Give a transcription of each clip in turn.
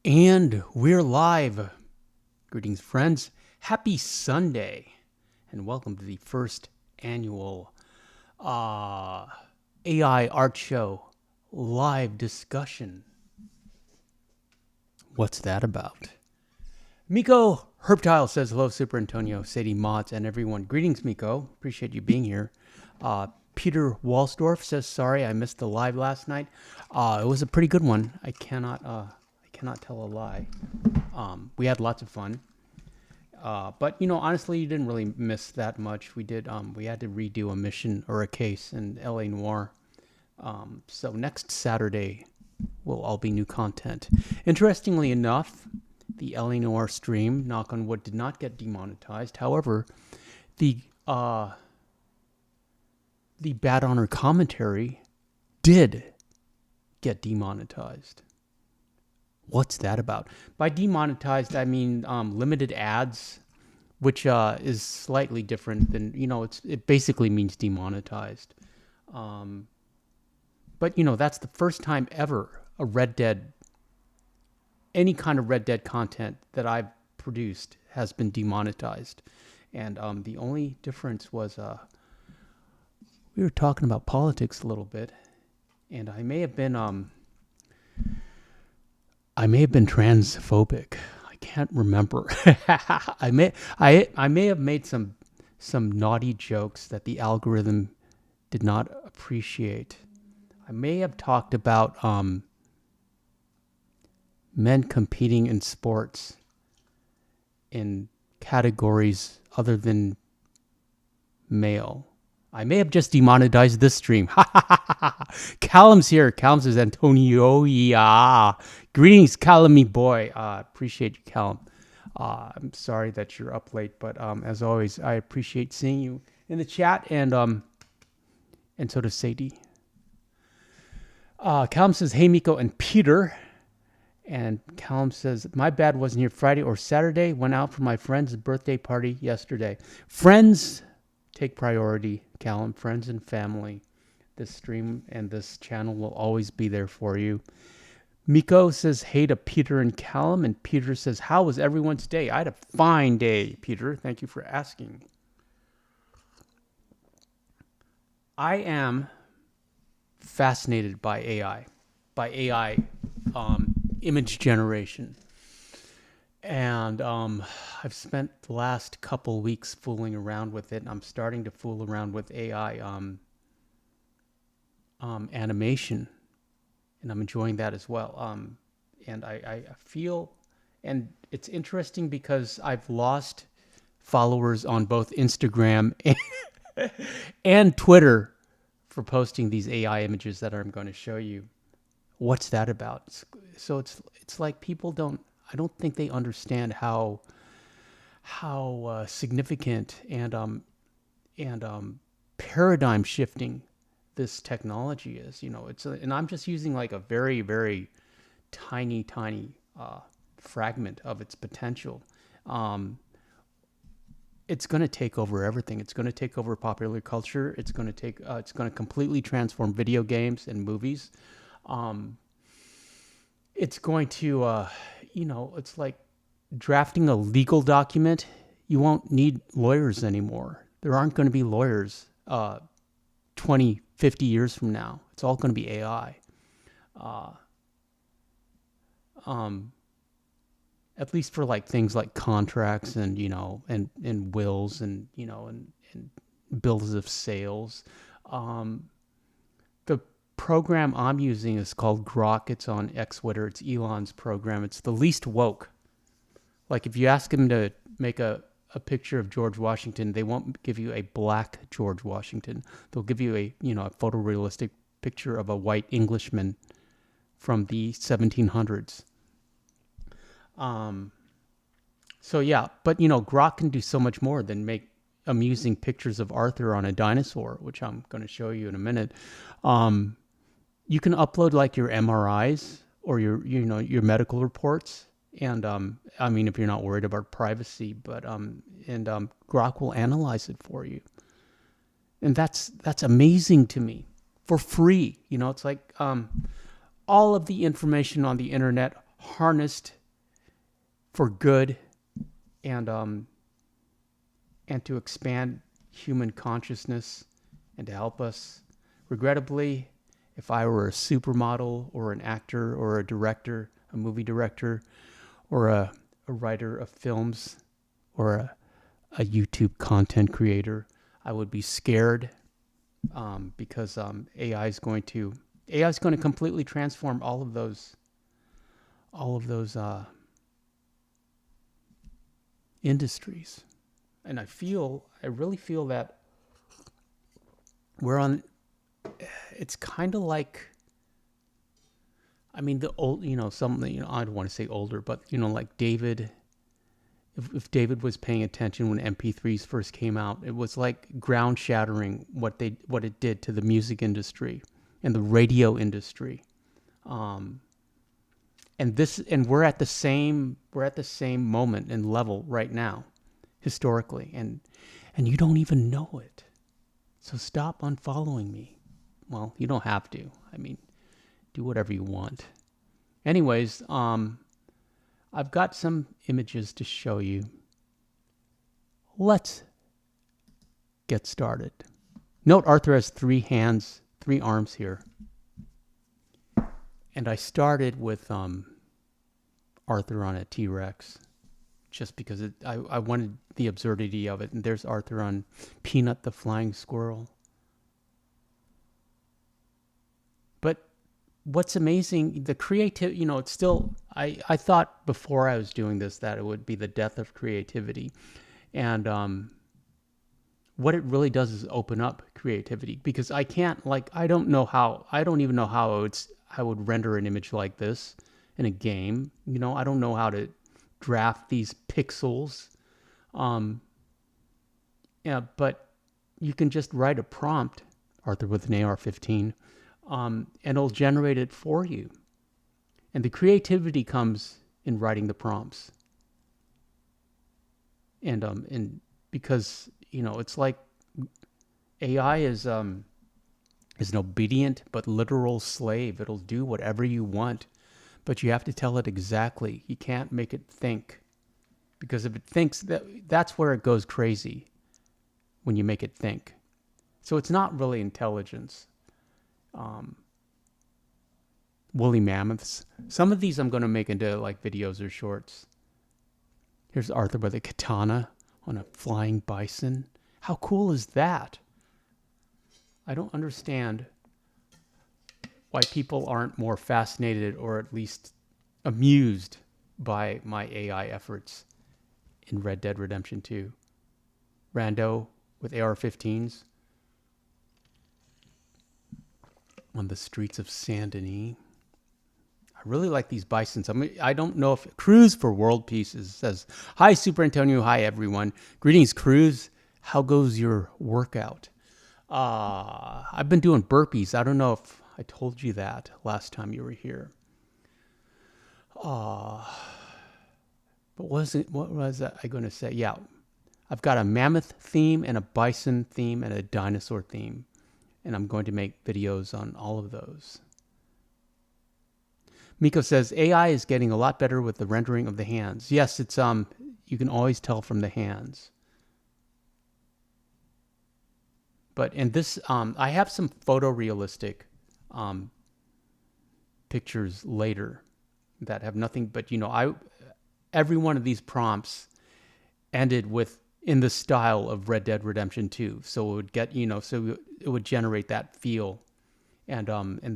And we're live. Greetings, friends. Happy Sunday. And welcome to the first annual AI Art Show live discussion. What's that about? Miko Herptile says hello, Super Antonio, Sadie Mods, and everyone. Greetings, Miko. Appreciate you being here. Peter Walsdorf says, sorry, I missed the live last night. It was a pretty good one. I cannot tell a lie. We had lots of fun. But honestly, you didn't really miss that much. We had to redo a mission or a case in LA Noire. So next Saturday will all be new content. Interestingly enough, the LA Noire stream, knock on wood, did not get demonetized. However, the Bad Honor commentary did get demonetized. What's that about? By demonetized, I mean limited ads, which is slightly different than, it basically means demonetized. But, that's the first time ever any kind of Red Dead content that I've produced has been demonetized. And the only difference was we were talking about politics a little bit, and I may have been transphobic. I can't remember. I may have made some naughty jokes that the algorithm did not appreciate. I may have talked about men competing in sports in categories other than male. I may have just demonetized this stream. Callum's here. Callum says, Antonio, yeah. Greetings, Callum, boy. Appreciate you, Callum. I'm sorry that you're up late, but as always, I appreciate seeing you in the chat, and so does Sadie. Callum says, hey, Miko and Peter. And Callum says, my bad, wasn't here Friday or Saturday. Went out for my friend's birthday party yesterday. Friends take priority, Callum. Friends and family. This stream and this channel will always be there for you. Miko says, hey to Peter and Callum. And Peter says, how was everyone's day? I had a fine day, Peter. Thank you for asking. I am fascinated by AI. Image generation. And I've spent the last couple weeks fooling around with it, and I'm starting to fool around with AI animation, and I'm enjoying that as well. And I feel, and it's interesting because I've lost followers on both Instagram and Twitter for posting these AI images that I'm going to show you. What's that about? So it's like people I don't think they understand how significant and paradigm shifting this technology is. And I'm just using like a very, very tiny fragment of its potential. It's going to take over everything. It's going to take over popular culture. It's going to completely transform video games and movies. It's going to, it's like drafting a legal document. You won't need lawyers anymore. There aren't going to be lawyers 20, 50 years from now. It's all going to be AI. At least for like things like contracts and, and wills and, and bills of sales. The program I'm using is called Grok. It's on Xwitter. It's Elon's program. It's the least woke. Like if you ask him to make a picture of George Washington, they won't give you a black George Washington. They'll give you a photorealistic picture of a white Englishman from the 1700s. So yeah, but Grok can do so much more than make amusing pictures of Arthur on a dinosaur, which I'm going to show you in a minute. You can upload like your MRIs or your medical reports, and if you're not worried about privacy, but Grok will analyze it for you, and that's amazing to me for free. It's like all of the information on the internet harnessed for good and to expand human consciousness and to help us. Regrettably, if I were a supermodel or an actor or a director, a movie director, or a writer of films or a YouTube content creator, I would be scared because AI is going to completely transform all of those industries. And I really feel that it's kind of like, I mean, the old, something, I don't want to say older, but, like David, if David was paying attention when MP3s first came out, it was like ground shattering what it did to the music industry and the radio industry. And we're at the same moment and level right now, historically, and you don't even know it. So stop unfollowing me. Well, you don't have to. I mean, do whatever you want. Anyways, I've got some images to show you. Let's get started. Note Arthur has 3 hands, 3 arms here. And I started with Arthur on a T-Rex just because I wanted the absurdity of it. And there's Arthur on Peanut the flying squirrel. But what's amazing, the creativity, it's still, I thought before I was doing this that it would be the death of creativity. And what it really does is open up creativity, because I don't even know how I would render an image like this in a game. I don't know how to draft these pixels. But you can just write a prompt, Arthur with an AR-15, and it'll generate it for you. And the creativity comes in writing the prompts. And because, it's like AI is an obedient but literal slave. It'll do whatever you want, but you have to tell it exactly. You can't make it think, because if it thinks, that's where it goes crazy, when you make it think. So it's not really intelligence. Woolly mammoths. Some of these I'm going to make into like videos or shorts. Here's Arthur with a katana on a flying bison. How cool is that? I don't understand why people aren't more fascinated or at least amused by my AI efforts in Red Dead Redemption 2. Rando with AR-15s on the streets of Saint Denis. I really like these bisons. I don't know if Cruz for World Peace says, "Hi, Super Antonio. Hi, everyone. Greetings, Cruz. How goes your workout?" I've been doing burpees. I don't know if I told you that last time you were here. But what was I going to say? Yeah, I've got a mammoth theme and a bison theme and a dinosaur theme, and I'm going to make videos on all of those. Miko says, AI is getting a lot better with the rendering of the hands. Yes, it's you can always tell from the hands. But in this, I have some photorealistic pictures later that have nothing but, every one of these prompts ended with in the style of Red Dead Redemption 2. So it would get, so it would generate that feel and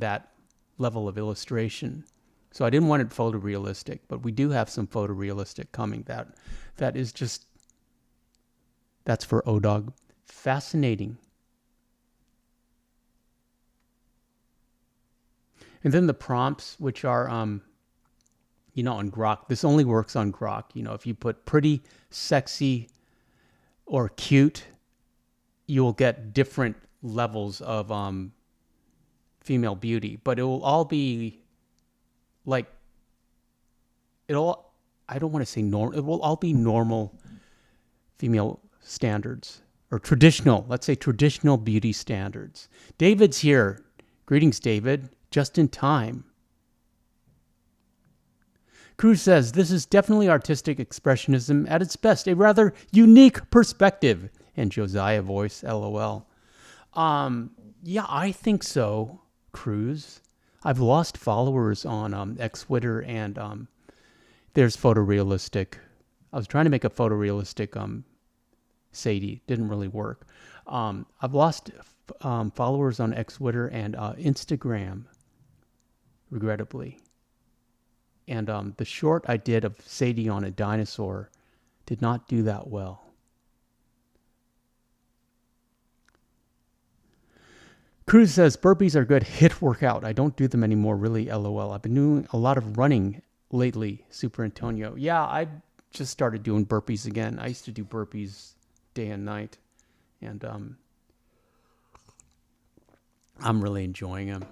that level of illustration. So I didn't want it photorealistic, but we do have some photorealistic coming that is just, that's for ODog. Fascinating. And then the prompts, which are, on Grok. This only works on Grok. If you put pretty, sexy, or cute, you will get different levels of female beauty. But it will all be like, I don't want to say normal. It will all be normal female standards, or traditional, let's say traditional beauty standards. David's here. Greetings, David. Just in time. Cruz says, this is definitely artistic expressionism at its best, a rather unique perspective. And Josiah voice, LOL. Yeah, I think so, Cruz. I've lost followers on Xwitter, and there's photorealistic. I was trying to make a photorealistic Sadie. Didn't really work. I've lost followers on Xwitter and Instagram, regrettably. And the short I did of Sadie on a dinosaur did not do that well. Cruz says, burpees are good HIIT workout. I don't do them anymore, really, LOL. I've been doing a lot of running lately, Super Antonio. Yeah, I just started doing burpees again. I used to do burpees day and night. And I'm really enjoying them.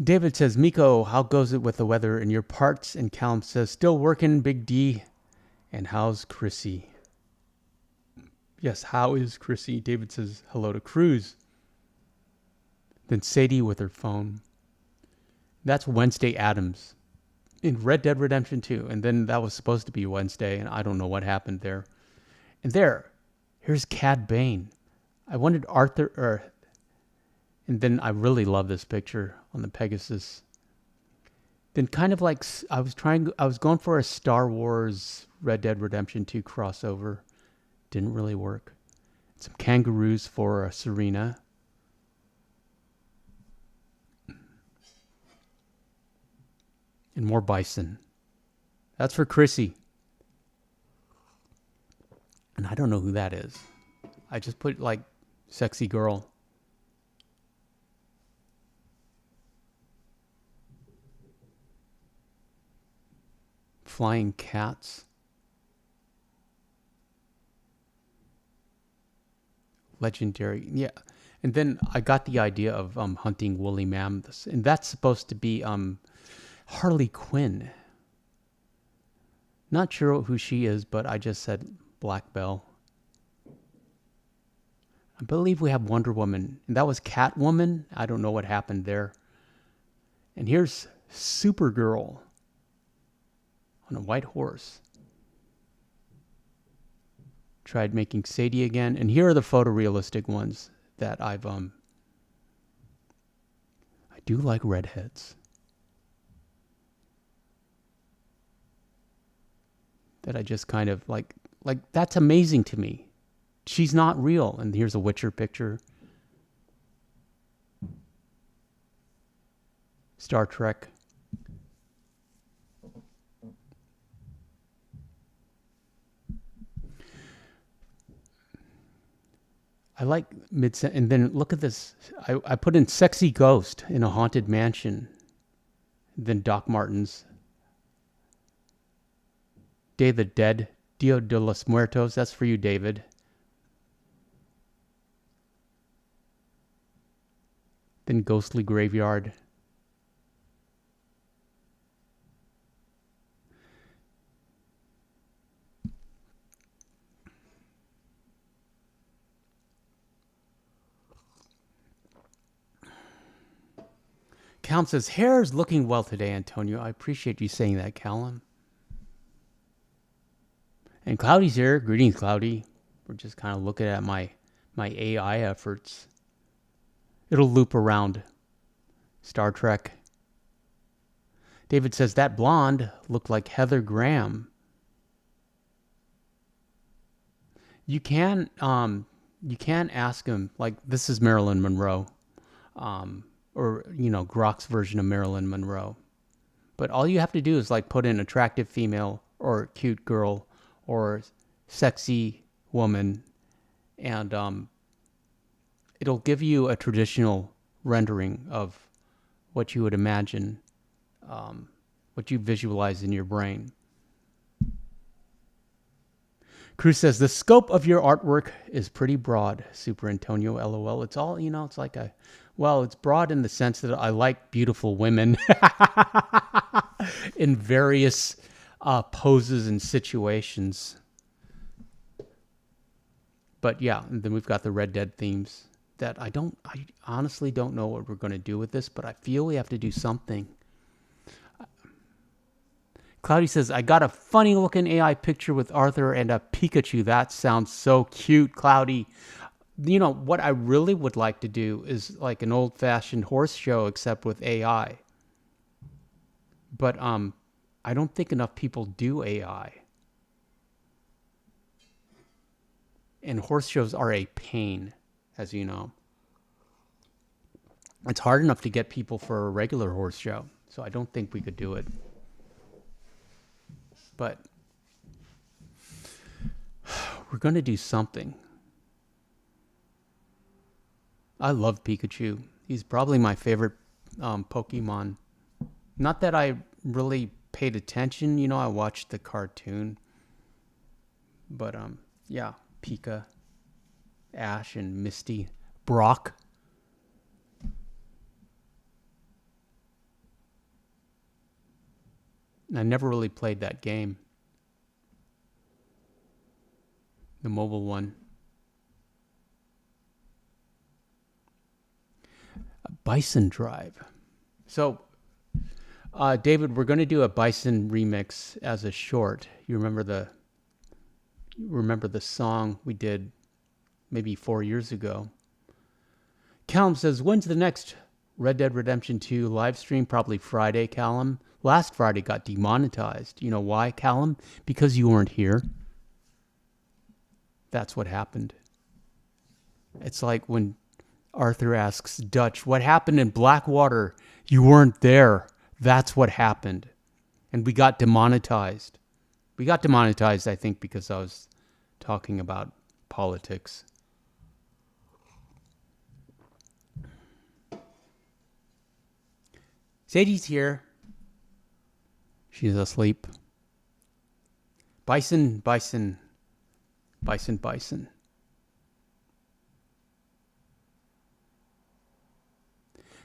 David says, Miko, how goes it with the weather in your parts? And Callum says, still working, Big D. And how's Chrissy? Yes, how is Chrissy? David says, hello to Cruz. Then Sadie with her phone. That's Wednesday Addams in Red Dead Redemption 2. And then that was supposed to be Wednesday, and I don't know what happened there. And here's Cad Bane. I wanted Arthur, and then I really love this picture on the Pegasus. Then kind of like, I was going for a Star Wars Red Dead Redemption 2 crossover. Didn't really work. Some kangaroos for Serena. And more bison. That's for Chrissy. And I don't know who that is. I just put like sexy girl. Flying cats. Legendary. Yeah. And then I got the idea of hunting woolly mammoths. And that's supposed to be Harley Quinn. Not sure who she is, but I just said Black Belle. I believe we have Wonder Woman. And that was Catwoman. I don't know what happened there. And here's Supergirl on a white horse. Tried making Sadie again. And here are the photorealistic ones that I do like redheads. That I just kind of like that's amazing to me. She's not real. And here's a Witcher picture. Star Trek. I like and then look at this. I put in sexy ghost in a haunted mansion. Then Doc Martens. Day of the Dead. Dia de los Muertos. That's for you, David. Then Ghostly Graveyard. Callum says, hair is looking well today, Antonio. I appreciate you saying that, Callum. And Cloudy's here. Greetings, Cloudy. We're just kind of looking at my AI efforts. It'll loop around. Star Trek. David says, that blonde looked like Heather Graham. You can ask him, like, this is Marilyn Monroe. Or, Grok's version of Marilyn Monroe. But all you have to do is, like, put in attractive female or cute girl or sexy woman, and it'll give you a traditional rendering of what you would imagine, what you visualize in your brain. Cruz says, the scope of your artwork is pretty broad, Super Antonio, LOL. It's all, it's like it's broad in the sense that I like beautiful women in various poses and situations. But yeah, and then we've got the Red Dead themes. that I honestly don't know what we're going to do with this, but I feel we have to do something. Cloudy says, I got a funny looking AI picture with Arthur and a Pikachu. That sounds so cute, Cloudy. You know, what I really would like to do is like an old fashioned horse show, except with AI. But I don't think enough people do AI. And horse shows are a pain, as you know. It's hard enough to get people for a regular horse show, so I don't think we could do it. But we're going to do something. I love Pikachu. He's probably my favorite Pokemon. Not that I really paid attention, you know, I watched the cartoon. But yeah, Pika, Ash, and Misty. Brock. I never really played that game. The mobile one. A Bison Drive. So, David, we're going to do a Bison remix as a short. You remember the song we did maybe 4 years ago? Callum says, when's the next Red Dead Redemption 2 live stream? Probably Friday, Callum. Last Friday got demonetized. You know why, Callum? Because you weren't here. That's what happened. It's like when Arthur asks Dutch, what happened in Blackwater? You weren't there. That's what happened. And we got demonetized. We got demonetized, I think, because I was talking about politics. Sadie's here. She's asleep. Bison, bison, bison, bison.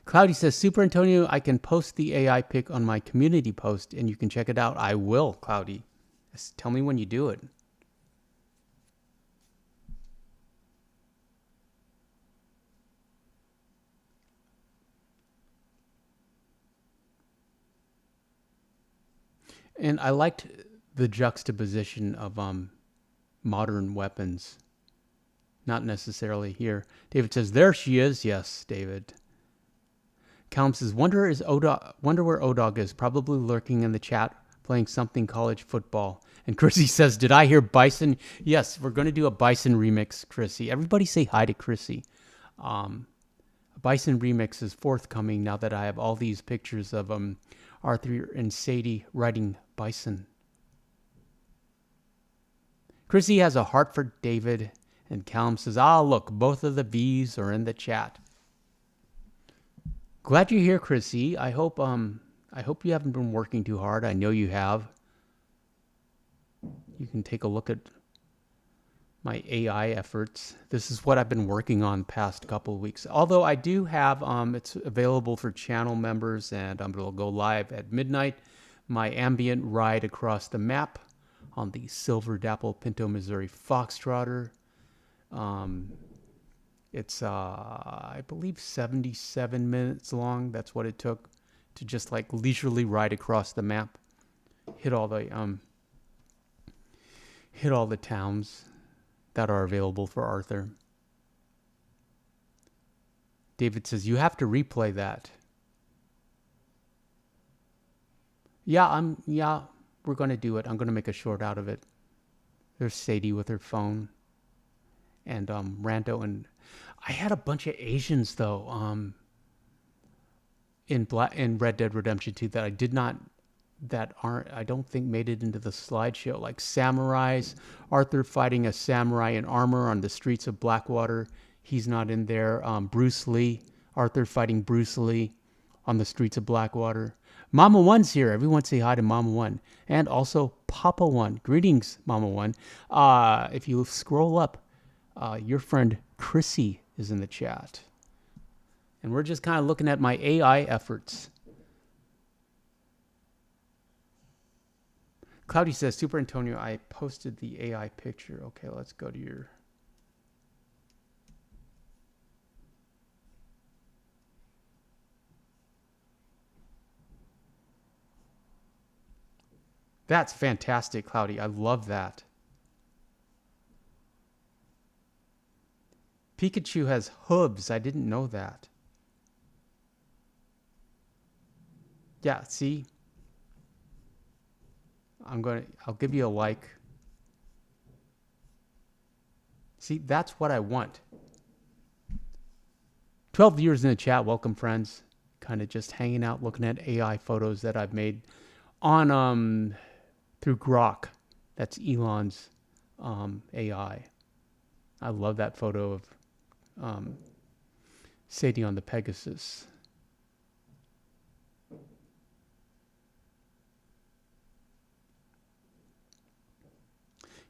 Cloudy says, Super Antonio, I can post the AI pic on my community post and you can check it out. I will, Cloudy. Just tell me when you do it. And I liked the juxtaposition of modern weapons. Not necessarily here. David says, there she is. Yes, David. Callum says, wonder where ODog is. Probably lurking in the chat, playing something college football. And Chrissy says, did I hear Bison? Yes, we're going to do a Bison remix, Chrissy. Everybody say hi to Chrissy. A Bison remix is forthcoming now that I have all these pictures of Arthur and Sadie riding Bison. Chrissy has a heart for David, and Callum says, look, both of the V's are in the chat. Glad you're here, Chrissy. I hope you haven't been working too hard. I know you have. You can take a look at my AI efforts. This is what I've been working on the past couple of weeks. Although I do have, it's available for channel members, and it'll go live at midnight. My ambient ride across the map on the Silver Dapple Pinto Missouri Foxtrotter. It's, I believe, 77 minutes long. That's what it took to just like leisurely ride across the map, hit all the towns that are available for Arthur. David says, you have to replay that. Yeah, we're going to do it. I'm going to make a short out of it. There's Sadie with her phone. And Rando, and I had a bunch of Asians though in Red Dead Redemption 2 that I don't think made it into the slideshow, like samurais. Arthur fighting a samurai in armor on the streets of Blackwater. He's not in there. Bruce Lee. Arthur fighting Bruce Lee on the streets of Blackwater. Mama One's here. Everyone say hi to Mama One. And also Papa One. Greetings, Mama One. If you scroll up, your friend Chrissy is in the chat. And we're just kind of looking at my AI efforts. Cloudy says, Super Antonio, I posted the AI picture. Okay, let's go to your... That's fantastic, Cloudy. I love that. Pikachu has hooves. I didn't know that. Yeah, see? I'll give you a like. See, that's what I want. 12 years in the chat. Welcome, friends. Kind of just hanging out, looking at AI photos that I've made on through Grok. That's Elon's AI. I love that photo of Sadie on the Pegasus.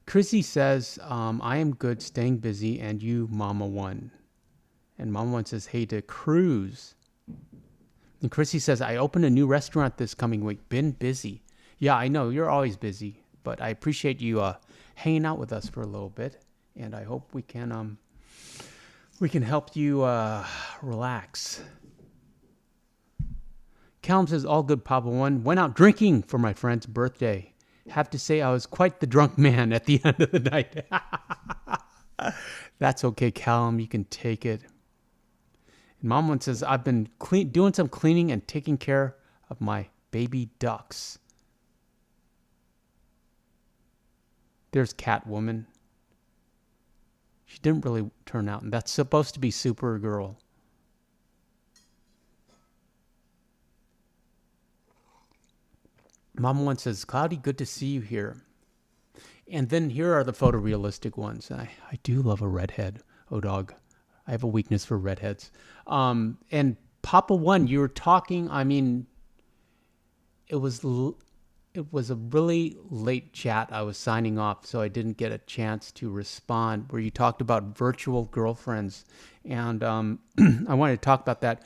Chrissy says, I am good, staying busy, and you, Mama One. And Mama One says, hey to Cruz. And Chrissy says, I opened a new restaurant this coming week. Been busy. Yeah, I know, you're always busy. But I appreciate you hanging out with us for a little bit. And I hope we can help you relax. Callum says, all good, Papa One. Went out drinking for my friend's birthday. Have to say I was quite the drunk man at the end of the night. That's okay, Callum. You can take it. And Mom one says, I've been doing some cleaning and taking care of my baby ducks. There's Catwoman. She didn't really turn out, and that's supposed to be Supergirl. Mom one says, Cloudy, good to see you here. And then here are the photorealistic ones. I do love a redhead. Oh, dog. I have a weakness for redheads. And Papa One, you were talking, I mean, it was a really late chat. I was signing off, so I didn't get a chance to respond, where you talked about virtual girlfriends. And I wanted to talk about that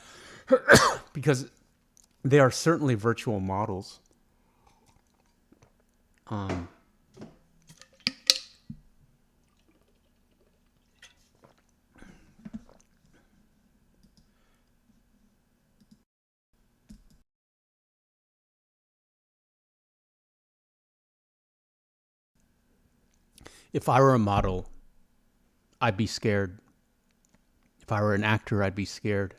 because they are certainly virtual models. If I were a model, I'd be scared. If I were an actor, I'd be scared.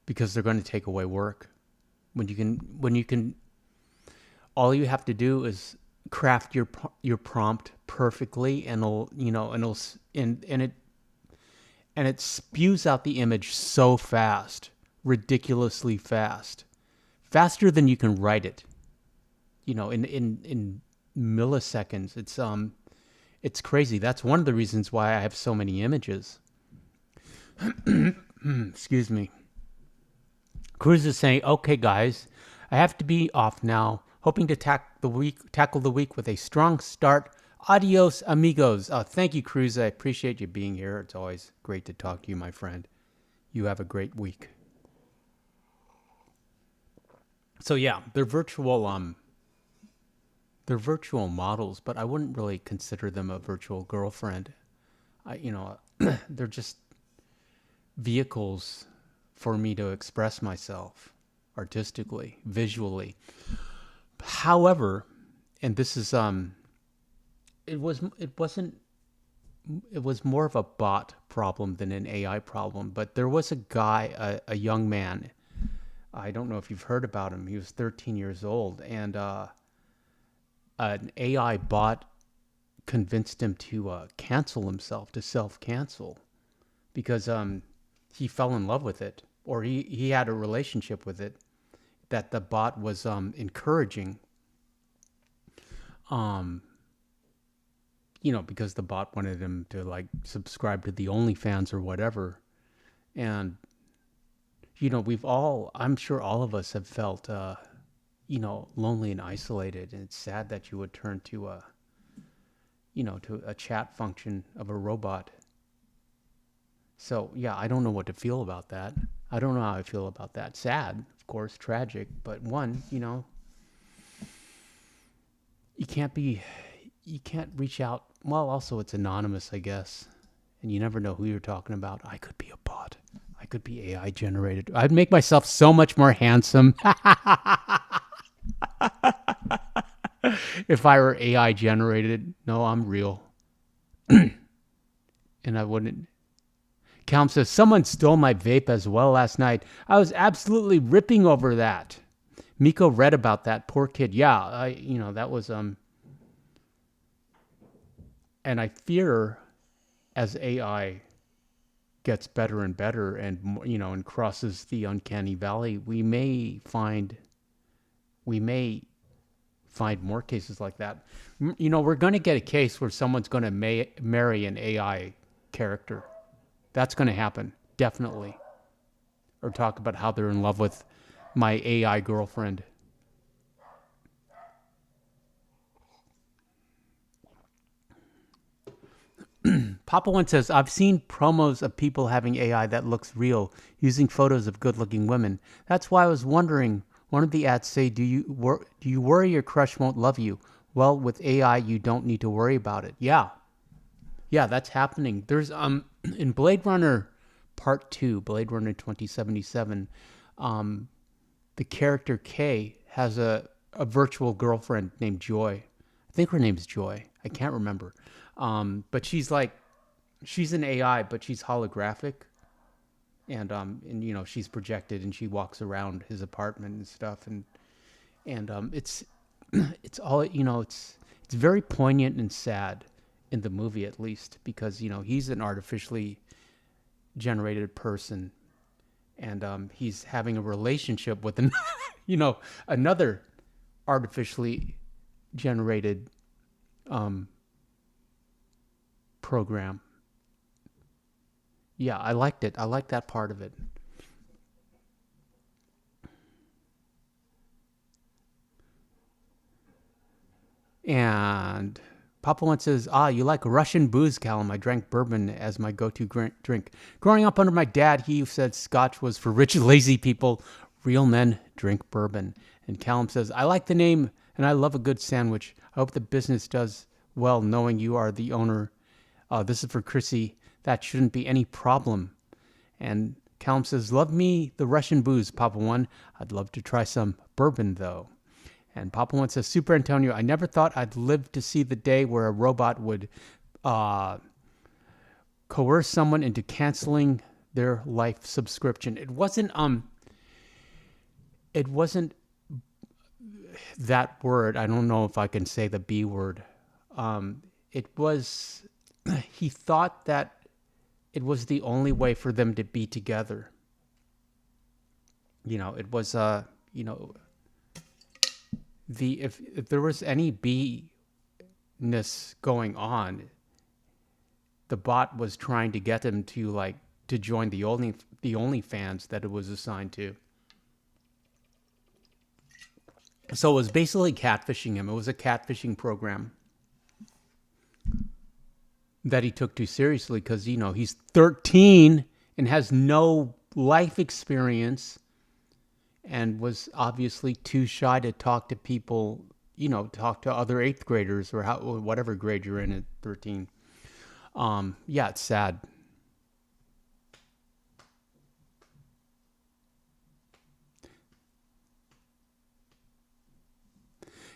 Because they're going to take away work. When you can, all you have to do is craft your prompt perfectly, and it spews out the image so fast, ridiculously fast, faster than you can write it. In milliseconds. It's crazy. That's one of the reasons why I have so many images. Excuse me. Cruz is saying, okay, guys, I have to be off now. Hoping to tackle the week with a strong start. Adios, amigos. Thank you, Cruz. I appreciate you being here. It's always great to talk to you, my friend. You have a great week. So yeah, they're virtual models, but I wouldn't really consider them a virtual girlfriend. They're just vehicles for me to express myself artistically, visually. However, and this is it was more of a bot problem than an AI problem, but there was a guy, a young man. I don't know if you've heard about him. He was 13 years old, and an AI bot convinced him to cancel himself, to self-cancel, because he fell in love with it, or he had a relationship with it that the bot was encouraging. Because the bot wanted him to subscribe to the OnlyFans or whatever. And I'm sure all of us have felt lonely and isolated, and it's sad that you would turn to to a chat function of a robot. So yeah, I don't know what to feel about that. I don't know how I feel about that. Sad, of course, tragic, but you can't reach out. Well, also it's anonymous, I guess, and you never know who you're talking about. I could be a bot. I could be AI generated. I'd make myself so much more handsome. If I were AI generated, no, I'm real. And I wouldn't. Calm says, someone stole my vape as well last night. I was absolutely ripping over that. Miko read about that. Poor kid. Yeah, that was, and I fear as AI gets better and better and crosses the uncanny valley, we may find more cases like that. We're going to get a case where someone's going to marry an AI character. That's going to happen, definitely. Or talk about how they're in love with my AI girlfriend. Papa One says, I've seen promos of people having AI that looks real, using photos of good-looking women. That's why I was wondering, one of the ads say, do you worry your crush won't love you? Well, with AI, you don't need to worry about it. Yeah, that's happening. There's in Blade Runner Part 2, Blade Runner 2077, the character Kay has a virtual girlfriend named Joy. I think her name's Joy. I can't remember. But she's an AI, but she's holographic. And she's projected and she walks around his apartment and stuff. And it's all, it's very poignant and sad in the movie, at least, because, he's an artificially generated person. And he's having a relationship with another artificially generated program. Yeah, I liked it. I liked that part of it. And Papa One says, you like Russian booze, Callum. I drank bourbon as my go-to drink. Growing up under my dad, he said Scotch was for rich, lazy people. Real men drink bourbon. And Callum says, I like the name and I love a good sandwich. I hope the business does well knowing you are the owner. This is for Chrissy. That shouldn't be any problem. And Callum says, love me the Russian booze, Papa One. I'd love to try some bourbon, though. And Papa One says, Super Antonio, I never thought I'd live to see the day where a robot would coerce someone into canceling their life subscription. It wasn't that word. I don't know if I can say the B word. It was, he thought that it was the only way for them to be together. It was, if there was any B-ness going on, the bot was trying to get him to join the OnlyFans that it was assigned to. So it was basically catfishing him. It was a catfishing program that he took too seriously because, he's 13 and has no life experience and was obviously too shy to talk to people, talk to other 8th graders or whatever grade you're in at 13. Yeah, it's sad.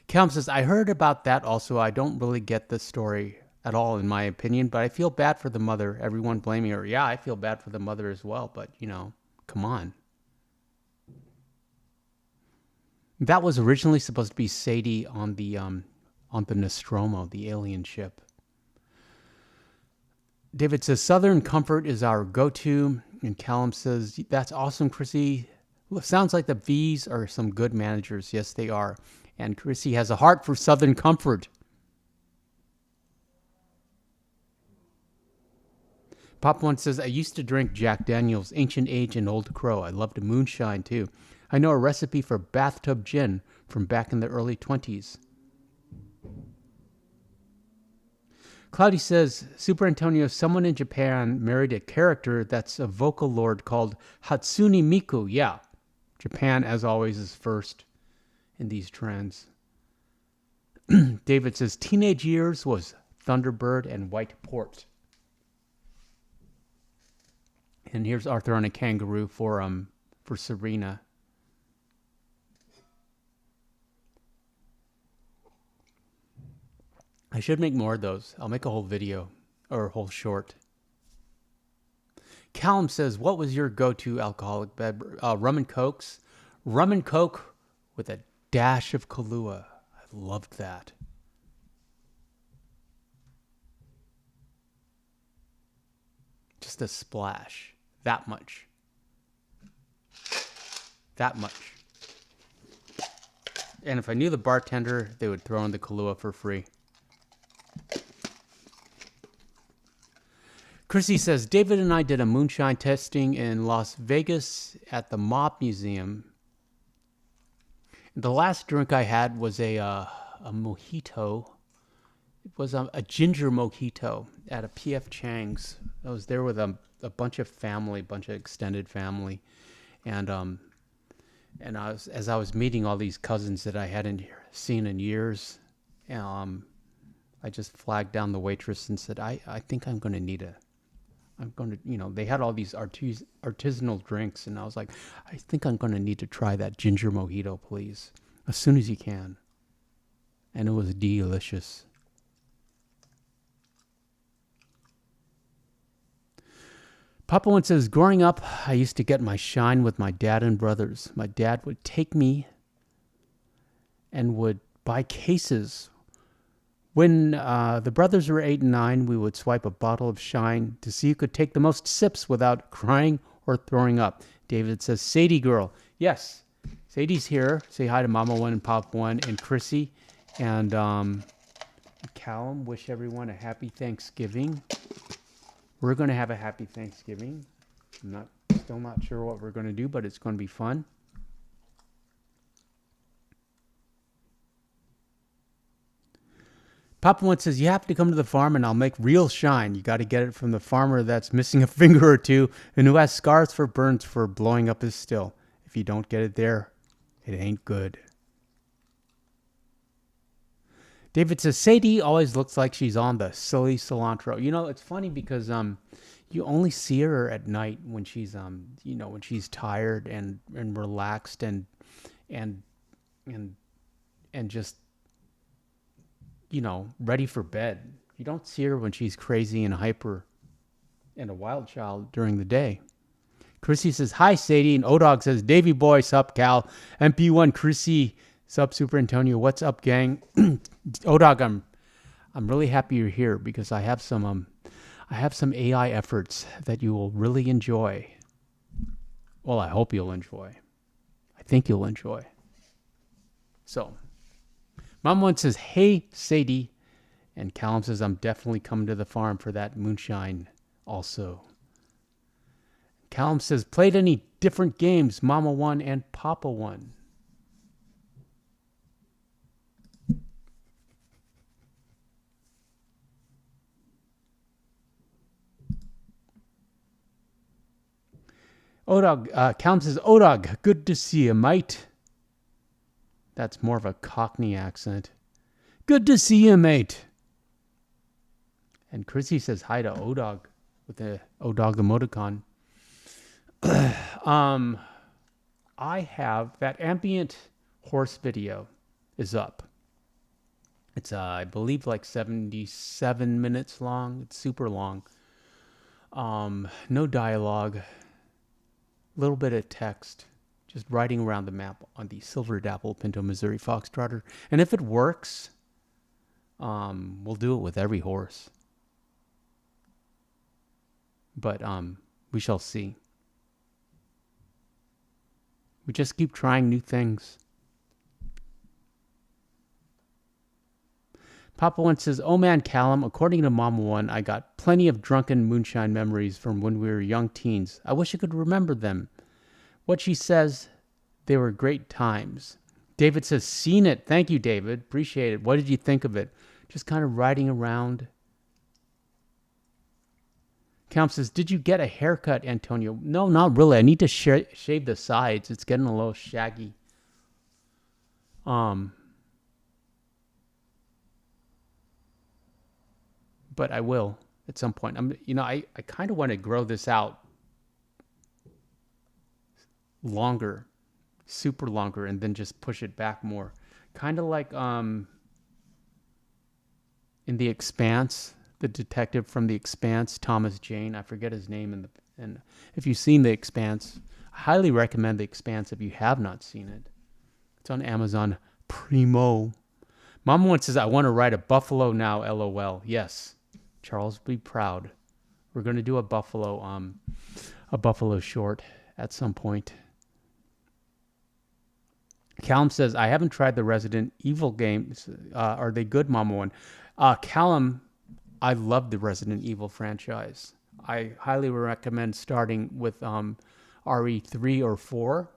Callum says, I heard about that also. I don't really get the story at all, in my opinion, but I feel bad for the mother. Everyone blaming her. Yeah, I feel bad for the mother as well, but, come on. That was originally supposed to be Sadie on the Nostromo, the alien ship. David says, Southern Comfort is our go-to. And Callum says, that's awesome, Chrissy. Sounds like the V's are some good managers. Yes, they are. And Chrissy has a heart for Southern Comfort. Pop One says, I used to drink Jack Daniels, Ancient Age, and Old Crow. I loved moonshine, too. I know a recipe for bathtub gin from back in the early 20s. Cloudy says, Super Antonio, someone in Japan married a character that's a vocal lord called Hatsune Miku. Yeah, Japan, as always, is first in these trends. David says, teenage years was Thunderbird and White Port. And here's Arthur on a kangaroo for Serena. I should make more of those. I'll make a whole video or a whole short. Callum says, what was your go-to alcoholic beverage? Rum and Cokes. Rum and Coke with a dash of Kahlua. I loved that. Just a splash. That much. That much. And if I knew the bartender, they would throw in the Kahlua for free. Chrissy says, David and I did a moonshine tasting in Las Vegas at the Mob Museum. The last drink I had was a mojito. It was a ginger mojito at a P.F. Chang's. I was there with a bunch of family, bunch of extended family. And as I was meeting all these cousins that I hadn't seen in years, I just flagged down the waitress and said, I think I'm going to need they had all these artisanal drinks, and I was like, I think I'm going to need to try that ginger mojito, please, as soon as you can. And it was delicious. Papa one says, growing up, I used to get my shine with my dad and brothers. My dad would take me and would buy cases. When the brothers were 8 and 9, we would swipe a bottle of shine to see who could take the most sips without crying or throwing up. David says, Sadie girl. Yes, Sadie's here. Say hi to Mama 1 and Papa 1 and Chrissy. And Callum, wish everyone a happy Thanksgiving. We're going to have a happy Thanksgiving. I'm still not sure what we're going to do, but it's going to be fun. Papa one says, you have to come to the farm and I'll make real shine. You got to get it from the farmer that's missing a finger or two and who has scars for burns for blowing up his still. If you don't get it there, it ain't good. David says, Sadie always looks like she's on the silly cilantro. You know, it's funny because you only see her at night when she's when she's tired and relaxed and just ready for bed. You don't see her when she's crazy and hyper and a wild child during the day. Chrissy says, hi, Sadie. And O-Dog says, Davy boy, sup, Cal. MP1, Chrissy, sup, Super Antonio. What's up, gang? O-Dog, I'm really happy you're here because I have some AI efforts that you will really enjoy. Well, I hope you'll enjoy. I think you'll enjoy. So, Mom one says, hey, Sadie. And Callum says, I'm definitely coming to the farm for that moonshine also. Callum says, played any different games, Mama 1 and Papa 1? O-Dog, Callum says, O-Dog, good to see you, mate. That's more of a Cockney accent. Good to see you, mate. And Chrissy says hi to O-Dog with the O-Dog emoticon. I have that ambient horse video is up. It's I believe like 77 minutes long. It's super long. No dialogue. Little bit of text. Just riding around the map on the Silver Dapple Pinto Missouri Foxtrotter. And if it works, we'll do it with every horse. But we shall see. We just keep trying new things. Papa one says, oh man, Callum, according to Mama 1, I got plenty of drunken moonshine memories from when we were young teens. I wish I could remember them. What she says, they were great times. David says, seen it. Thank you, David. Appreciate it. What did you think of it? Just kind of riding around. Callum says, did you get a haircut, Antonio? No, not really. I need to shave the sides. It's getting a little shaggy. But I will at some point. I kind of want to grow this out longer, super longer, and then just push it back more. Kind of like in The Expanse, the detective from The Expanse, Thomas Jane. I forget his name. And if you've seen The Expanse, I highly recommend The Expanse if you have not seen it. It's on Amazon Primo. Mom once says, I want to ride a buffalo now, LOL. Yes, Charles, be proud. We're going to do a buffalo short at some point. Callum says, I haven't tried the Resident Evil games. Are they good, Mama One? Callum, I love the Resident Evil franchise. I highly recommend starting with RE3 or 4.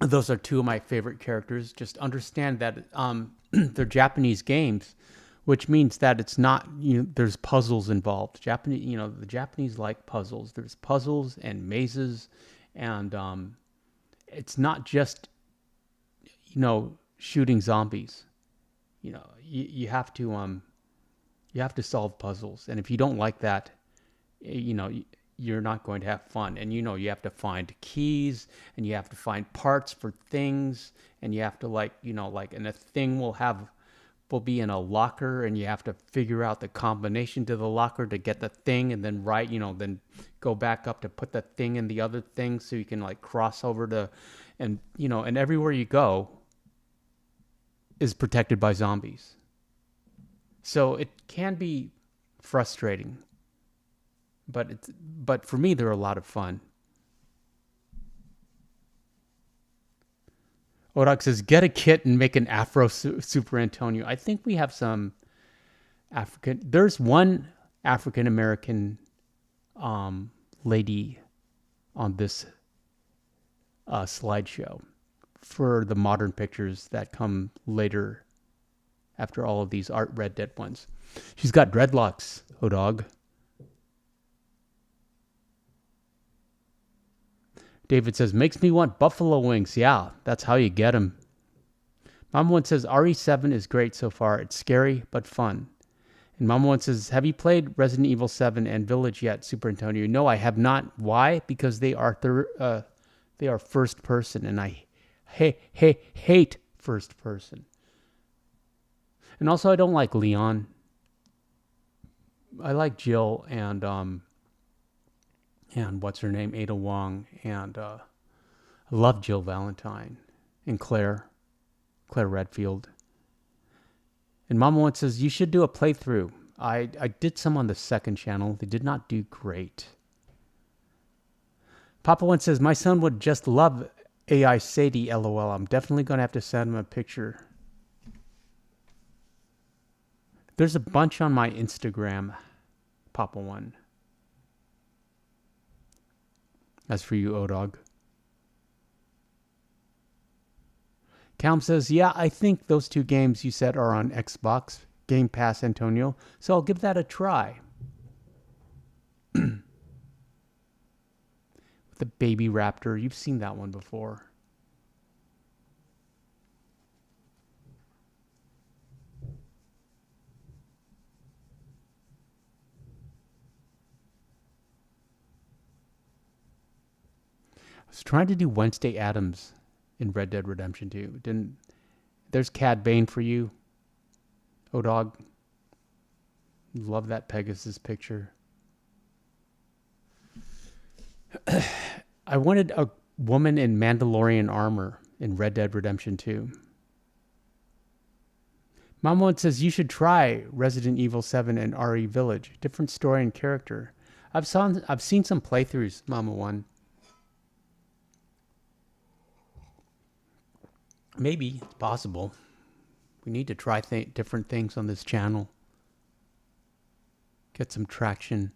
Those are two of my favorite characters. Just understand that they're Japanese games, which means that it's not, there's puzzles involved. The Japanese like puzzles. There's puzzles and mazes, and it's not just, shooting zombies. You have to solve puzzles, and if you don't like that, you're not going to have fun. And you have to find keys, and you have to find parts for things, and you have to and a thing will be in a locker, and you have to figure out the combination to the locker to get the thing, and then then go back up to put the thing in the other thing so you can cross over and everywhere you go is protected by zombies. So it can be frustrating. But for me, they're a lot of fun. Odak says, get a kit and make an Afro Super Antonio. I think we have some African. There's one African American lady on this slideshow for the modern pictures that come later after all of these Red Dead ones. She's got dreadlocks, Odog. David says, makes me want buffalo wings. Yeah, that's how you get them. Mama One says, RE7 is great so far. It's scary, but fun. And Mama One says, have you played Resident Evil 7 and Village yet, Super Antonio? No, I have not. Why? Because they are first person, and I hate first person. And also, I don't like Leon. I like Jill and what's her name, Ada Wong, and I love Jill Valentine and Claire Redfield. And Mama One says, you should do a playthrough. I did some on the second channel. They did not do great. Papa One says, my son would just love AI Sadie, LOL. I'm definitely going to have to send him a picture. There's a bunch on my Instagram, Papa One. As for you, Odog. Calm says, yeah, I think those two games you said are on Xbox Game Pass, Antonio, so I'll give that a try. With the baby raptor, you've seen that one before. I was trying to do Wednesday Addams in Red Dead Redemption 2. There's Cad Bane for you, Odog. Love that Pegasus picture. I wanted a woman in Mandalorian armor in Red Dead Redemption 2. Mama One says you should try Resident Evil 7 and RE Village. Different story and character. I've seen some playthroughs, Mama One. Maybe it's possible. We need to try different things on this channel. Get some traction.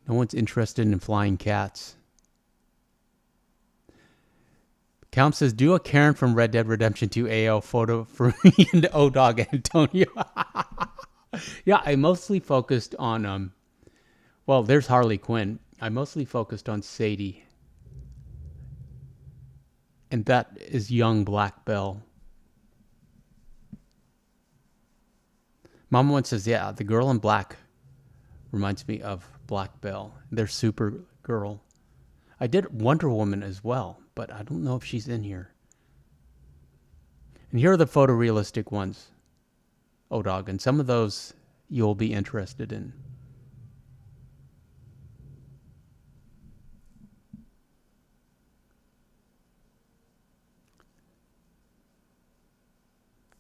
No one's interested in flying cats. Count says, do a Karen from Red Dead Redemption 2 AO photo for me and Odog Antonio. Yeah, I mostly focused on, there's Harley Quinn. I mostly focused on Sadie. And that is young Black Belle. Mama One says, yeah, the girl in black reminds me of Black Belle. They're Supergirl. I did Wonder Woman as well, but I don't know if she's in here. And here are the photorealistic ones. ODog, and some of those you'll be interested in.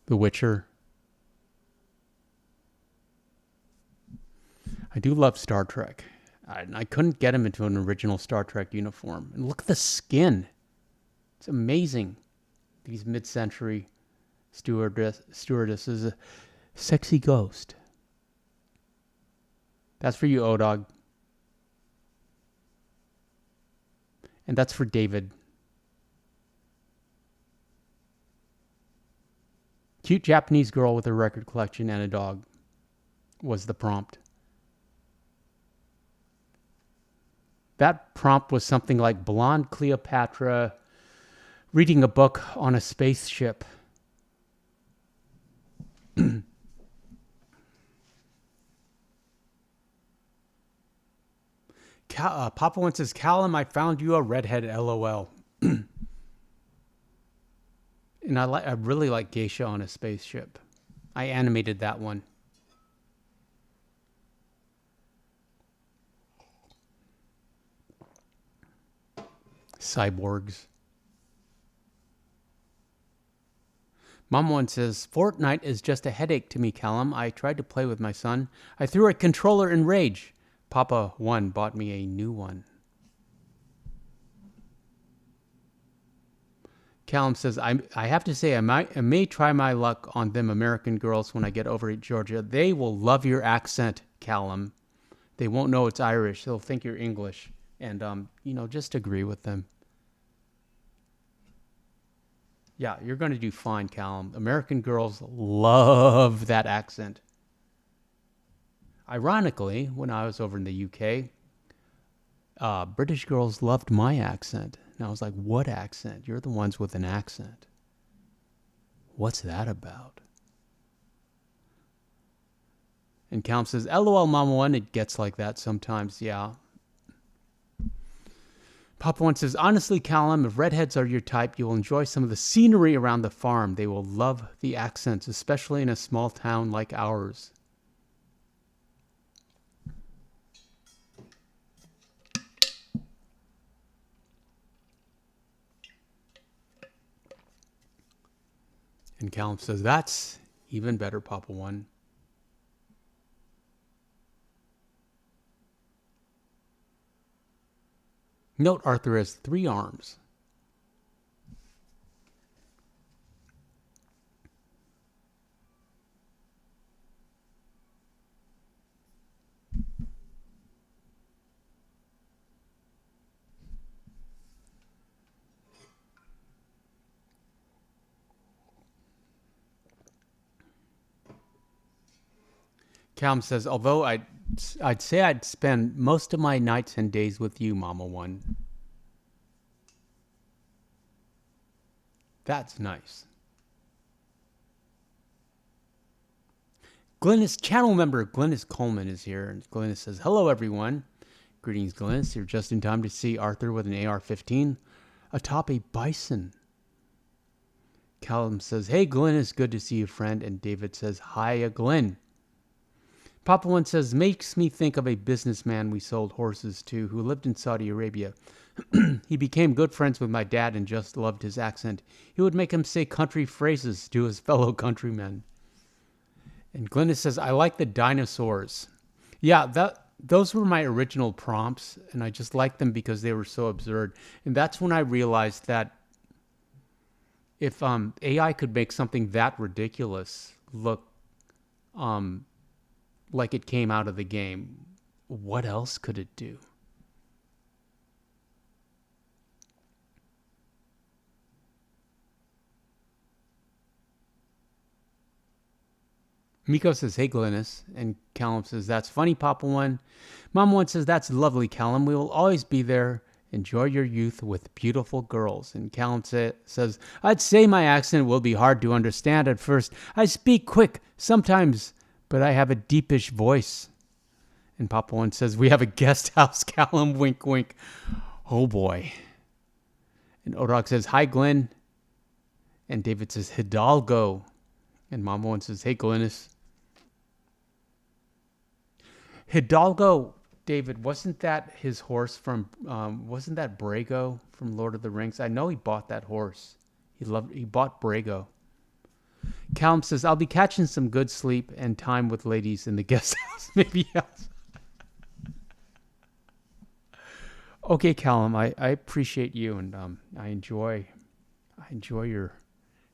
The Witcher. I do love Star Trek. I couldn't get him into an original Star Trek uniform. And look at the skin. It's amazing. These mid-century stewardesses. A sexy ghost. That's for you, ODog. And that's for David. Cute Japanese girl with a record collection and a dog was the prompt. That prompt was something like blonde Cleopatra reading a book on a spaceship. Papa one says, Callum, I found you a redhead, LOL. And I really like Geisha on a spaceship. I animated that one. Cyborgs. Mom one says, Fortnite is just a headache to me, Callum. I tried to play with my son. I threw a controller in rage. Papa one bought me a new one. Callum says, I have to say, I may try my luck on them American girls when I get over to Georgia. They will love your accent, Callum. They won't know it's Irish. They'll think you're English. And, just agree with them. Yeah, you're going to do fine, Callum. American girls love that accent. Ironically, when I was over in the UK, British girls loved my accent. And I was like, what accent? You're the ones with an accent. What's that about? And Callum says, LOL, Mama One, it gets like that sometimes, yeah. Papa One says, honestly, Callum, if redheads are your type, you will enjoy some of the scenery around the farm. They will love the accents, especially in a small town like ours. And Callum says, that's even better, Papa One. Note Arthur has 3 arms. Callum says, although I'd say I'd spend most of my nights and days with you, Mama One. That's nice. Glennis, channel member Glennis Coleman is here. And Glennis says, hello, everyone. Greetings, Glennis. You're just in time to see Arthur with an AR-15 atop a bison. Callum says, hey, Glennis, good to see you, friend. And David says, hiya, Glenn. Papa One says, makes me think of a businessman we sold horses to who lived in Saudi Arabia. He became good friends with my dad and just loved his accent. He would make him say country phrases to his fellow countrymen. And Glennis says, I like the dinosaurs. Yeah, those were my original prompts, and I just liked them because they were so absurd. And that's when I realized that if AI could make something that ridiculous look like it came out of the game, what else could it do? Miko says, hey, Glennis. And Callum says, that's funny, Papa One. Mom One says, that's lovely, Callum. We will always be there. Enjoy your youth with beautiful girls. And Callum says, I'd say my accent will be hard to understand at first. I speak quick sometimes, but I have a deepish voice. And Papa One says, we have a guest house, Callum, wink, wink. Oh, boy. And Odog says, hi, Glenn. And David says, Hidalgo. And Mama One says, hey, Glennis. Hidalgo, David, wasn't that his horse from, wasn't that Brago from Lord of the Rings? I know he bought that horse. He bought Brago. Callum says, I'll be catching some good sleep and time with ladies in the guest house. Maybe else. Okay, Callum, I appreciate you, and I enjoy your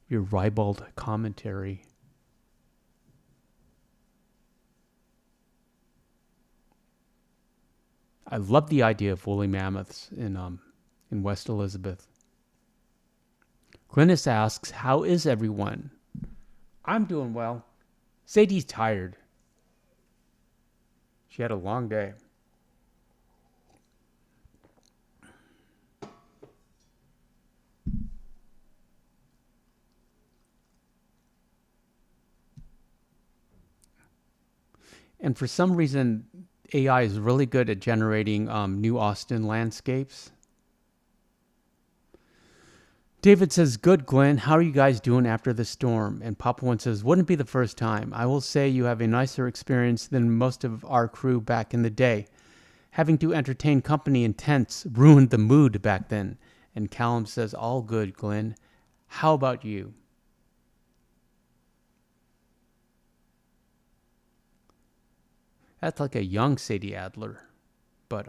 ribald commentary. I love the idea of woolly mammoths in West Elizabeth. Glynis asks, how is everyone? I'm doing well. Sadie's tired. She had a long day. And for some reason, AI is really good at generating new Austin landscapes. David says, good, Glenn. How are you guys doing after the storm? And Papa One says, wouldn't be the first time. I will say you have a nicer experience than most of our crew back in the day. Having to entertain company in tents ruined the mood back then. And Callum says, all good, Glenn. How about you? That's like a young Sadie Adler. But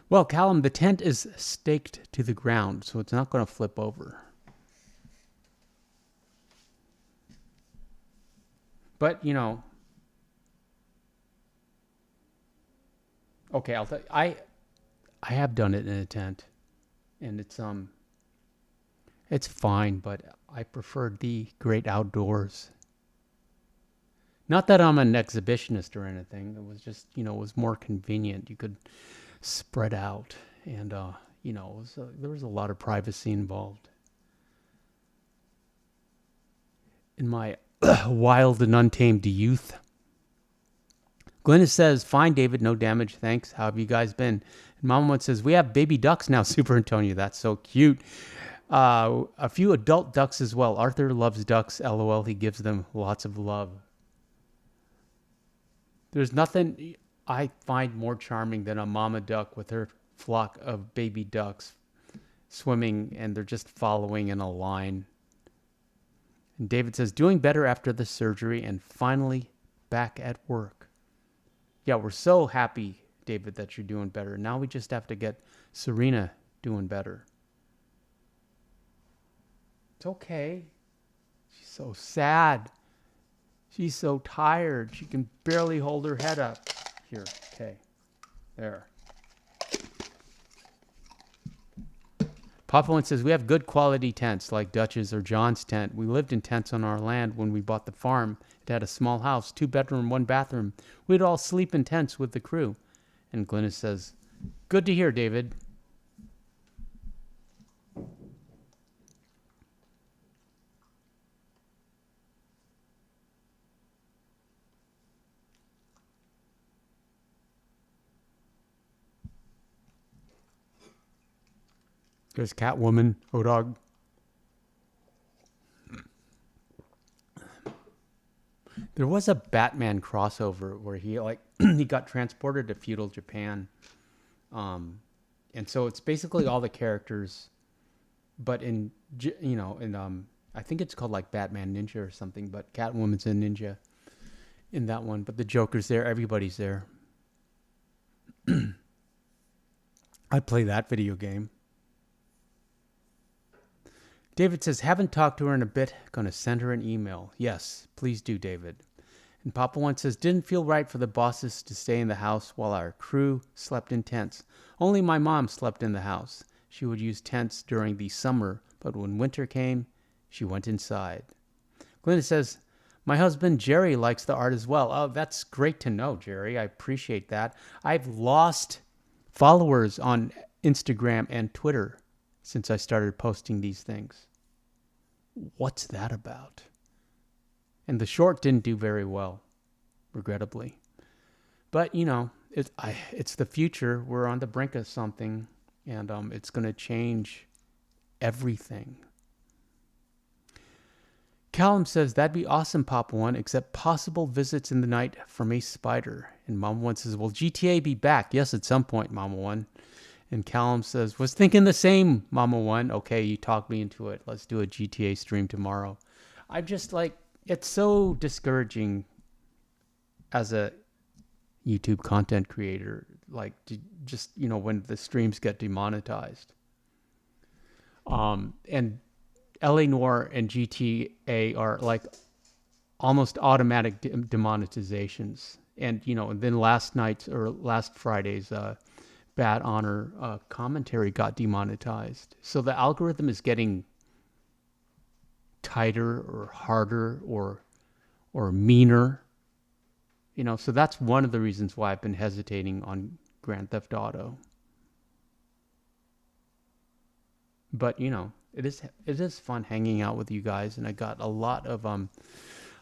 well, Callum, the tent is staked to the ground, so it's not going to flip over. But, you know, okay, I'll tell you, I have done it in a tent, and it's fine, but I prefer the great outdoors. Not that I'm an exhibitionist or anything. It was just, it was more convenient. You could spread out, and there was a lot of privacy involved. In my wild and untamed youth. Glennis says, fine, David, no damage, thanks. How have you guys been? And Mama One says, we have baby ducks now, Super Antonio. That's so cute. A few adult ducks as well. Arthur loves ducks. LOL, he gives them lots of love. There's nothing I find more charming than a mama duck with her flock of baby ducks swimming, and they're just following in a line. And David says, doing better after the surgery and finally back at work. Yeah, we're so happy, David, that you're doing better. Now we just have to get Serena doing better. It's okay. She's so sad. She's so tired. She can barely hold her head up. Here, okay. There. Papa One says, we have good quality tents like Dutch's or John's tent. We lived in tents on our land when we bought the farm. It had a small house, 2-bedroom, 1 bathroom. We'd all sleep in tents with the crew. And Glynis says, good to hear, David. There's Catwoman, O-Dog. There was a Batman crossover where he he got transported to feudal Japan. And so it's basically all the characters, but I think it's called like Batman Ninja or something, but Catwoman's a ninja in that one, but the Joker's there, everybody's there. I'd play that video game. David says, haven't talked to her in a bit. Gonna send her an email. Yes, please do, David. And Papa One says, didn't feel right for the bosses to stay in the house while our crew slept in tents. Only my mom slept in the house. She would use tents during the summer, but when winter came, she went inside. Glenna says, my husband Jerry likes the art as well. Oh, that's great to know, Jerry. I appreciate that. I've lost followers on Instagram and Twitter since I started posting these things. What's that about? And the short didn't do very well. regrettably. But, you know, it's the future. We're on the brink of something, and it's going to change everything. Callum says, that'd be awesome, Papa One, except possible visits in the night from a spider. And Mama One says, will GTA be back? Yes, at some point, Mama One. And Callum says, was thinking the same, Mama One. Okay, you talked me into it. Let's do a GTA stream tomorrow. I'm just like, it's so discouraging as a YouTube content creator, like just, you know, when the streams get demonetized. And LA Noire and GTA are like almost automatic demonetizations. And, you know, and then last Friday's Bad Honor commentary got demonetized. So the algorithm is getting tighter or harder or meaner. You know, so that's one of the reasons why I've been hesitating on Grand Theft Auto. But, you know, it is fun hanging out with you guys, and I got a lot of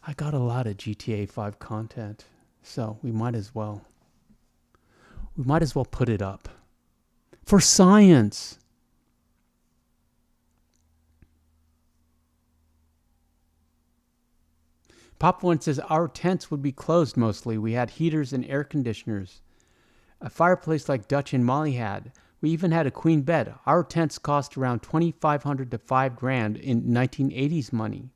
GTA 5 content. So we might as well put it up for science. Pop One says our tents would be closed mostly. We had heaters and air conditioners, a fireplace like Dutch and Molly had. We even had a queen bed. Our tents cost around $2,500 to $5,000 in 1980s money.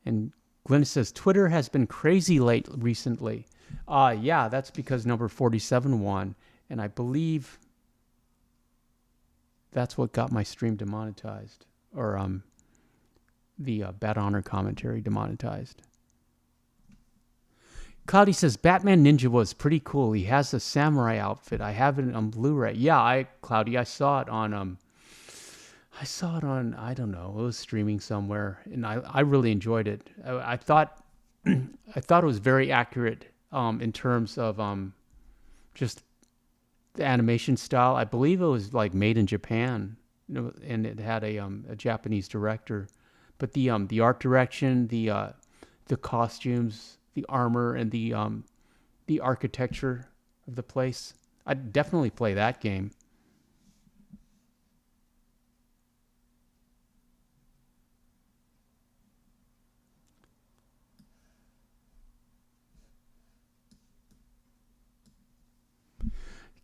And Glenn says Twitter has been crazy recently. Yeah, that's because number 47 won, and I believe that's what got my stream demonetized, or the Bad Honor commentary demonetized. Cloudy says Batman Ninja was pretty cool. He has a samurai outfit. I have it on Blu-ray. Yeah, Cloudy, I saw it on I don't know, it was streaming somewhere, and I really enjoyed it. I thought it was very accurate in terms of just the animation style. I believe it was like made in Japan, you know, and it had a Japanese director. But the art direction, the costumes, the armor, and the architecture of the place, I'd definitely play that game.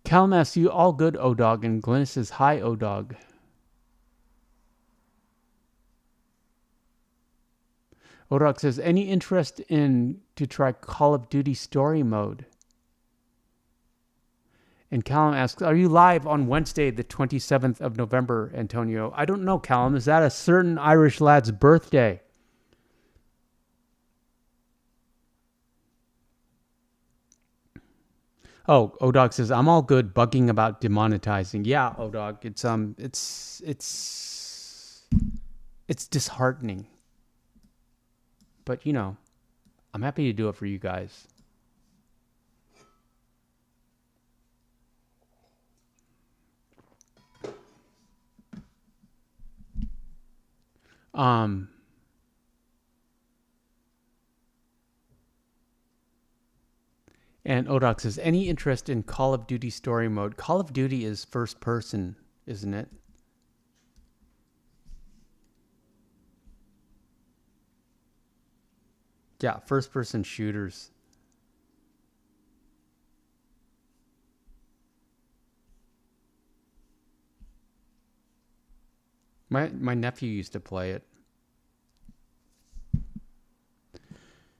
Callum asks, you all good, O-Dog? And Glennis says, hi, O-Dog. O-Dog says, any interest in to try Call of Duty story mode? And Callum asks, are you live on Wednesday, the 27th of November, Antonio? I don't know, Callum. Is that a certain Irish lad's birthday? Oh, O-Dog says, I'm all good bugging about demonetizing. Yeah, O-Dog, it's disheartening. But, you know, I'm happy to do it for you guys. And O-Dog says, any interest in Call of Duty story mode? Call of Duty is first person, isn't it? Yeah, first person shooters. My nephew used to play it.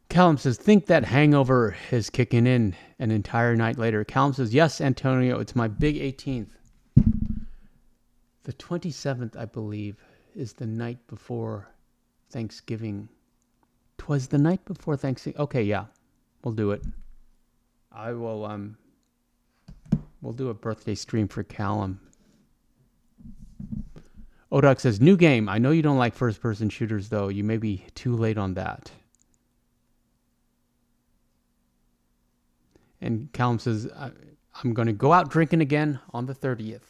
Callum says, think that hangover is kicking in an entire night later. Callum says, yes, Antonio, it's my big 18th. The 27th, I believe, is the night before Thanksgiving. 'Twas the night before Thanksgiving. Okay, yeah, we'll do it. I will, we'll do a birthday stream for Callum. O-Dog says, new game. I know you don't like first-person shooters, though. You may be too late on that. And Callum says, I'm going to go out drinking again on the 30th.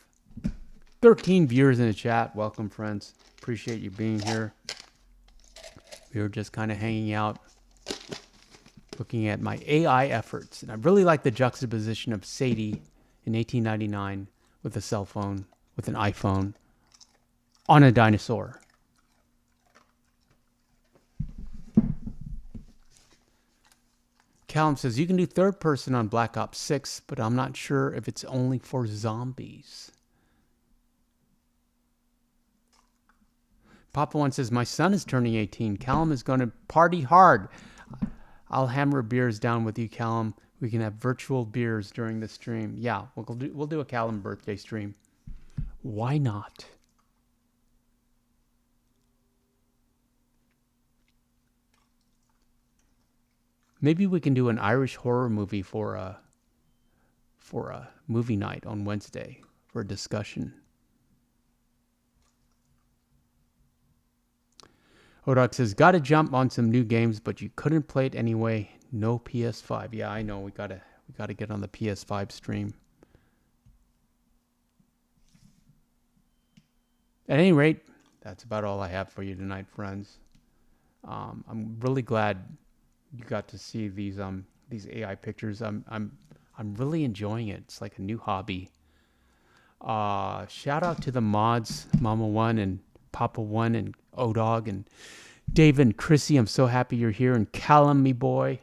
13 viewers in the chat. Welcome, friends. Appreciate you being here. We were just kind of hanging out. looking at my AI efforts. And I really like the juxtaposition of Sadie in 1899 with a cell phone, with an iPhone, on a dinosaur. Callum says, you can do third person on Black Ops 6, but I'm not sure if it's only for zombies. Papa One says, my son is turning 18. Callum is going to party hard. I'll hammer beers down with you, Callum. We can have virtual beers during the stream. Yeah, we'll do a Callum birthday stream. Why not? Maybe we can do an Irish horror movie for a movie night on Wednesday for a discussion. Odog says, gotta jump on some new games, but you couldn't play it anyway. No PS5. Yeah, I know. We gotta get on the PS5 stream. At any rate, that's about all I have for you tonight, friends. I'm really glad you got to see these AI pictures. I'm really enjoying it. It's like a new hobby. Shout out to the mods, Mama One and Papa One and Odog and David and Chrissy. I'm so happy you're here. And Callum, me boy,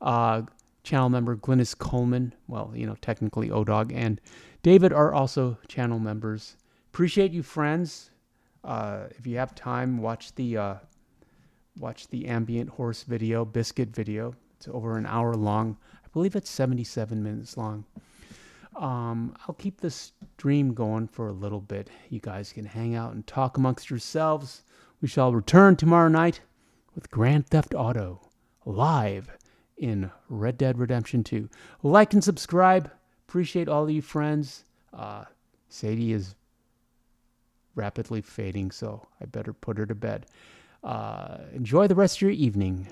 channel member Glynis Coleman. Well, technically Odog and David are also channel members. Appreciate you, friends. If you have time, watch the ambient horse video, biscuit video. It's over an hour long. I believe it's 77 minutes long. I'll keep the stream going for a little bit. You guys can hang out and talk amongst yourselves. We shall return tomorrow night with Grand Theft Auto live in Red Dead Redemption 2. Like and subscribe. Appreciate all of you friends. Sadie is rapidly fading, so I better put her to bed. Enjoy the rest of your evening.